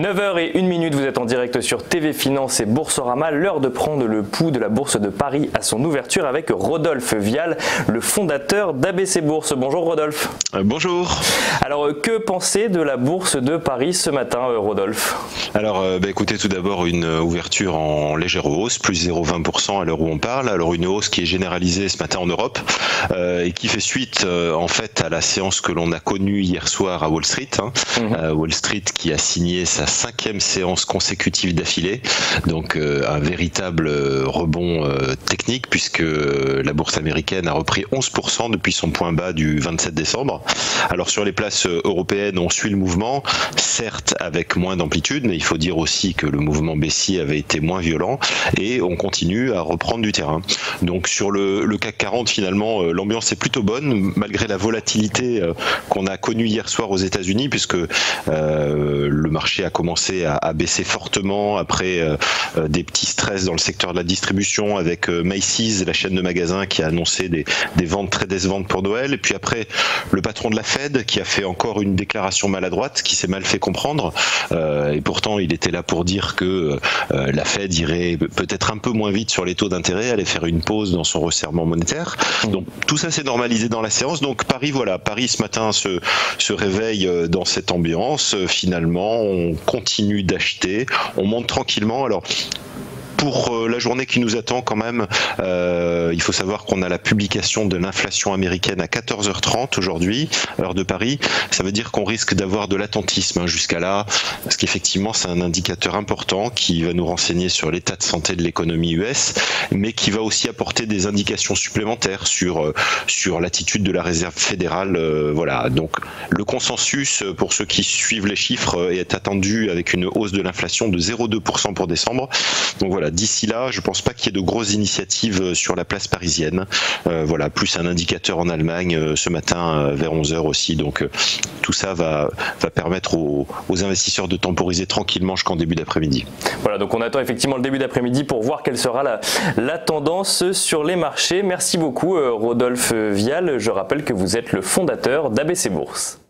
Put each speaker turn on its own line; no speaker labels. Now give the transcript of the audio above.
9h01, vous êtes en direct sur TV Finance et Boursorama. L'heure de prendre le pouls de la Bourse de Paris à son ouverture avec Rodolphe Vial, le fondateur d'ABC Bourse. Bonjour Rodolphe.
Bonjour.
Alors que penser de la Bourse de Paris ce matin, Rodolphe?
Alors écoutez, tout d'abord une ouverture en légère hausse, plus 0,20% à l'heure où on parle. Alors une hausse qui est généralisée ce matin en Europe et qui fait suite en fait à la séance que l'on a connue hier soir à Wall Street. Wall Street qui a signé sa 5e séance consécutive d'affilée, donc un véritable rebond technique puisque la bourse américaine a repris 11% depuis son point bas du 27 décembre. Alors sur les places européennes, on suit le mouvement, certes avec moins d'amplitude, mais il faut dire aussi que le mouvement baissier avait été moins violent et on continue à reprendre du terrain. Donc sur le CAC 40, finalement, l'ambiance est plutôt bonne malgré la volatilité qu'on a connue hier soir aux États-Unis, puisque le marché a commencé à baisser fortement après des petits stress dans le secteur de la distribution avec Macy's, la chaîne de magasins, qui a annoncé des ventes très décevantes pour Noël, et puis après le patron de la Fed qui a fait encore une déclaration maladroite qui s'est mal fait comprendre, et pourtant il était là pour dire que la Fed irait peut-être un peu moins vite sur les taux d'intérêt, allait faire une pause dans son resserrement monétaire. Donc tout ça s'est normalisé dans la séance. Donc Paris ce matin se réveille dans cette ambiance. Finalement, on continue d'acheter, on monte tranquillement. Alors pour la journée qui nous attend quand même, il faut savoir qu'on a la publication de l'inflation américaine à 14h30 aujourd'hui, heure de Paris. Ça veut dire qu'on risque d'avoir de l'attentisme jusqu'à là, parce qu'effectivement c'est un indicateur important qui va nous renseigner sur l'état de santé de l'économie US, mais qui va aussi apporter des indications supplémentaires sur l'attitude de la Réserve fédérale. Voilà. Donc le consensus pour ceux qui suivent les chiffres est attendu avec une hausse de l'inflation de 0,2% pour décembre. Donc voilà. D'ici là, je ne pense pas qu'il y ait de grosses initiatives sur la place parisienne. Voilà, plus un indicateur en Allemagne ce matin vers 11h aussi. Donc tout ça va permettre aux investisseurs de temporiser tranquillement jusqu'en début d'après-midi.
Voilà, donc on attend effectivement le début d'après-midi pour voir quelle sera la tendance sur les marchés. Merci beaucoup Rodolphe Vial. Je rappelle que vous êtes le fondateur d'ABC Bourse.